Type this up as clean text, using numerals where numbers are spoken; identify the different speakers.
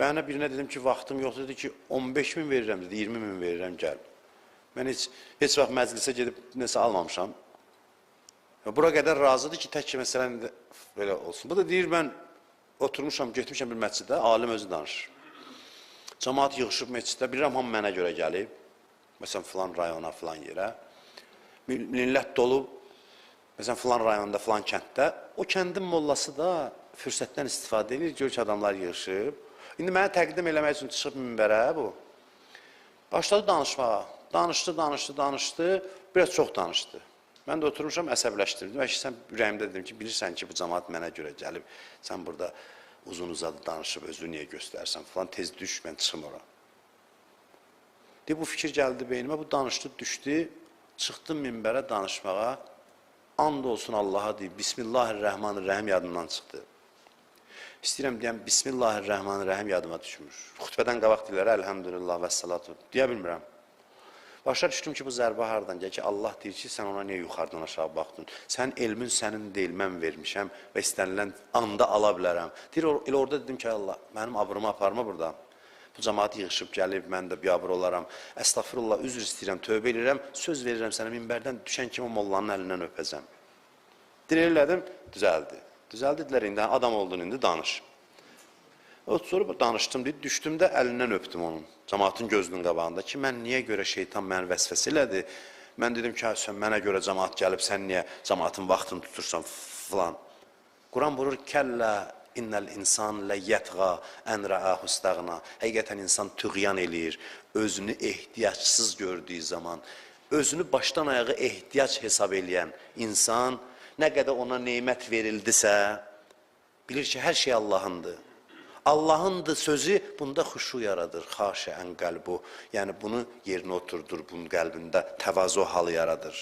Speaker 1: Mənə birinə dedim ki, vaxtım yoxdur, dedi ki, 15 min verirəm, dedi, 20 min verirəm, gəl. Mən heç vaxt məclisə gedib nəsə almamışam. Bura qədər razıdır ki, tək ki, məsələn, belə olsun. Bu da deyir, mən oturmuşam, getmişəm bir məscidə, alim özü danışır. Cəmaat yığışıb məscidə, bilirəm, hamı mənə görə gəlib. Məsələn, filan rayona, filan yerə. Millət dolub, məsələn, filan rayonda, filan kənddə. O kəndin mollası da fürsətdən istifadə edir, gör ki, adamlar yığışıb. İndi mənə təqdim eləmək üçün çıxıb minbərə bu. Başladı danışmağa. Danışdı, biraz çox danışdı. Mən də oturmuşam, əsəbləşdirdim. Və ki, sən ürəyimdə dedim ki, bilirsən ki, bu cəmaat mənə görə gəlib. Sən burada uzun-uzadı danışıb, özünü niyə göstərsən falan, tez düş, mən çıxım ora. Bu fikir gəldi beynimə, bu danışdı, düşdü, çıxdım minbərə danışmağa. And olsun Allaha deyib, Bismillahirrahmanirrahim yadımdan çıxdı. İstəyirəm deyəm, Bismillahirrahmanirrahim yadıma düşmür. Xütbədən qabaq deyirlər, əlhəmdülillah və salatu, deyə bilmirəm. Başa düşdüm ki, bu zərbə haradan gəlir ki, Allah deyir ki, sən ona niyə yuxarıdan aşağı baxdın? Sən elmin sənin deyil, mən vermişəm və istənilən anda ala bilərəm. Deyir, elə orada dedim ki, Allah, mənim abrımı aparma burada. Bu cəmaat yığışıb gəlib, mən də biabır olaram. Əstağfirullah, üzr istəyirəm, tövbə edirəm, söz verirəm sənə minbərdən düşən kimi mollanın əlindən öpəcəm. Deyir, elədim, düzəldi. Düzəldi, dedilər, indi adam oldun, indi danış. Sonra danışdım, düşdüm də əlindən öpdüm onun, cəmaatın gözünün qabağında ki, mən niyə görə şeytan məni vəsvəsə elədi? Mən dedim ki, sən mənə görə cəmaat gəlib, sən niyə cəmaatın vaxtını tutursan filan. Quran buyurur, kəllə innəl insan ləyyətğa ən rəəhu istəğna. Həqiqətən insan tüğyan eləyir, özünü ehtiyacsız gördüyü zaman, özünü başdan ayağı ehtiyac hesab eləyən insan, nə qədər ona neymət verildisə, bilir ki, hər şey Allahındır. Allahındır sözü bunda xuşu yaradır, xaşəən qəlbu. Yəni bunu yerinə oturdur, bunun qəlbində təvazu halı yaradır.